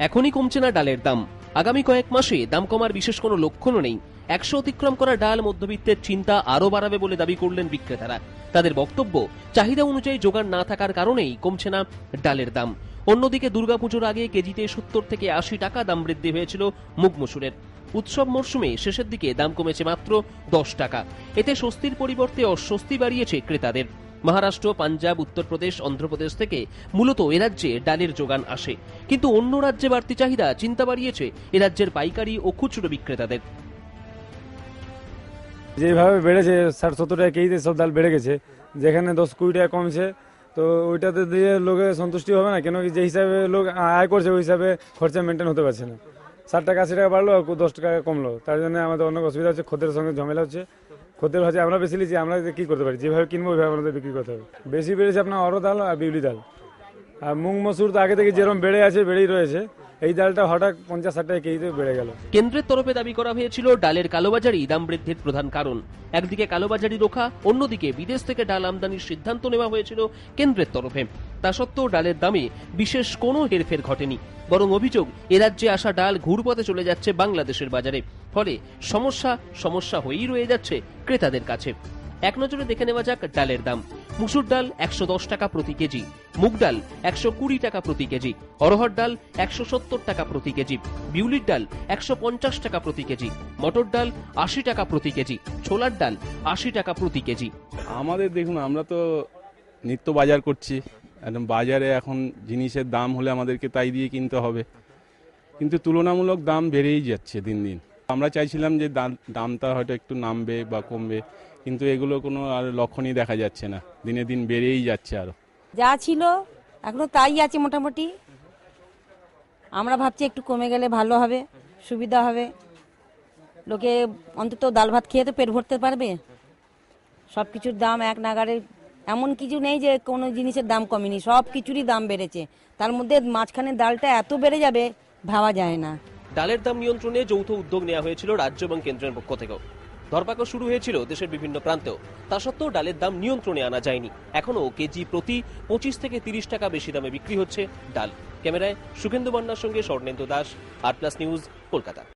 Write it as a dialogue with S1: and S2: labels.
S1: এখনই কমছে না ডালের দাম। আগামী কয়েক মাসে দাম কমার বিশেষ কোনো লক্ষণও নেই। 100 অতিক্রম করা ডাল মধ্যবিত্তের চিন্তা আরও বাড়াবে বলে দাবি করলেন বিক্রেতারা। তাদের বক্তব্য, চাহিদা অনুযায়ী জোগান না থাকার কারণেই কমছে না ডালের দাম। অন্যদিকে দুর্গাপুজোর আগে কেজিতে 70 থেকে 80 টাকা দাম বৃদ্ধি হয়েছিল মুগ মসুরের। উৎসব মরশুমে শেষের দিকে দাম কমেছে মাত্র 10 টাকা। এতে স্বস্তির পরিবর্তে অস্বস্তি বাড়িয়েছে ক্রেতাদের। মহারাষ্ট্র, পাঞ্জাব, উত্তরপ্রদেশ, অন্ধ্রপ্রদেশ থেকে মূলত এ রাজ্যে ডালের যোগান আসে, কিন্তু অন্য রাজ্যে বাড়তি চাহিদা চিন্তা বাড়িয়েছে এ রাজ্যের পাইকারি ও খুচরো বিক্রেতাদের।
S2: যেভাবে বেড়েছে 60-70 টাকা কেজিতে সব ডাল বেড়ে গেছে, যেখানে 10-20 টাকা কমছে, তো ওইটাতে দিয়ে লোকে সন্তুষ্টি হবে না। কেন কি যে হিসাবে লোক আয় করছে ওই হিসাবে খরচা মেনটেন হতে পারছে না। 60 টাকা 80 টাকা বাড়লো, 10 টাকা কমলো, তার জন্য আমাদের অনেক অসুবিধা হচ্ছে। খদ্দের সঙ্গে ঝামেলা হচ্ছে। খদ্দের হচ্ছে আমরা বেশি নিচ্ছি, আমরা কি করতে পারি? যেভাবে কিনবো ওইভাবে আমাদের বিক্রি করতে হবে। বেশি বেড়েছে আপনার অড়হর ডাল আর বিউলি ডাল। আর মুগ মসুর তো আগে থেকে যেরকম বেড়ে আছে বেড়েই রয়েছে, এই ডালটা হঠাৎ 50-60 টাকা কেজিতে বেড়ে গেল।
S1: কেন্দ্রের তরফে দাবি করা হয়েছিল ডালের কালোবাজারি দাম বৃদ্ধির প্রধান কারণ। একদিকে কালোবাজারি রোখা, অন্যদিকে বিদেশ থেকে ডাল আমদানির সিদ্ধান্ত নেওয়া হয়েছিল কেন্দ্রের তরফে। তা সত্ত্বেও ডালের দামে বিশেষ কোনো হেরফের ঘটেনি, বরং অভিযোগ এ রাজ্যে আসা ডাল ঘুরপথে চলে যাচ্ছে বাংলাদেশের বাজারে। ফলে সমস্যা হয়েই রয়ে যাচ্ছে ক্রেতাদের কাছে। এক নজরে দেখে নেওয়া যাক ডালের দাম। মুসুর ডাল 110 টাকা প্রতি কেজি, মুগ ডাল 120 টাকা প্রতি কেজি, অড়হর ডাল 170 টাকা প্রতি কেজি, বিউলির ডাল 150 টাকা প্রতি কেজি, মটর ডাল 80 টাকা প্রতি কেজি, ছোলার ডাল 80 টাকা প্রতি কেজি।
S3: আমাদের দেখুন, আমরা তো নিত্য বাজার করছি, একদম বাজারে এখন জিনিসের দাম হলে আমাদেরকে তাই দিয়ে কিনতে হবে, কিন্তু তুলনামূলক দাম বেড়েই যাচ্ছে দিন দিন। আমরা চাইছিলাম যে দামটা হয়তো একটু নামবে বা কমবে, কিন্তু এগুলো কোনো আর লক্ষণই দেখা যাচ্ছে না, দিনে দিন বেড়েই যাচ্ছে। আরো
S4: যা ছিল এখনো তাই আছে মোটামুটি। আমরা ভাবছি একটু কমে গেলে ভালো হবে, সুবিধা হবে। লোকে অন্তত ডাল ভাত খেয়ে তো পেট ভরতে পারবে। সব কিছুর দাম এক নাগারে, এমন কিছু নেই যে কোনো জিনিসের দাম কমেনি, সব কিছুরই দাম বেড়েছে। তার মধ্যে মাঝখানে ডালটা এত বেড়ে যাবে ভাবা যায় না।
S1: ডালের দাম নিয়ন্ত্রণে যৌথ উদ্যোগ নেওয়া হয়েছিল রাজ্য এবং কেন্দ্রের পক্ষ থেকেও। ধরপাকড় শুরু হয়েছিল দেশের বিভিন্ন প্রান্তেও। তা সত্ত্বেও ডালের দাম নিয়ন্ত্রণে আনা যায়নি। এখনো কেজি প্রতি 25 থেকে 30 টাকা বেশি দামে বিক্রি হচ্ছে ডাল। ক্যামেরায় সুখেন্দু বন্যার সঙ্গে স্বর্ণেন্দু দাস, আর প্লাস নিউজ, কলকাতা।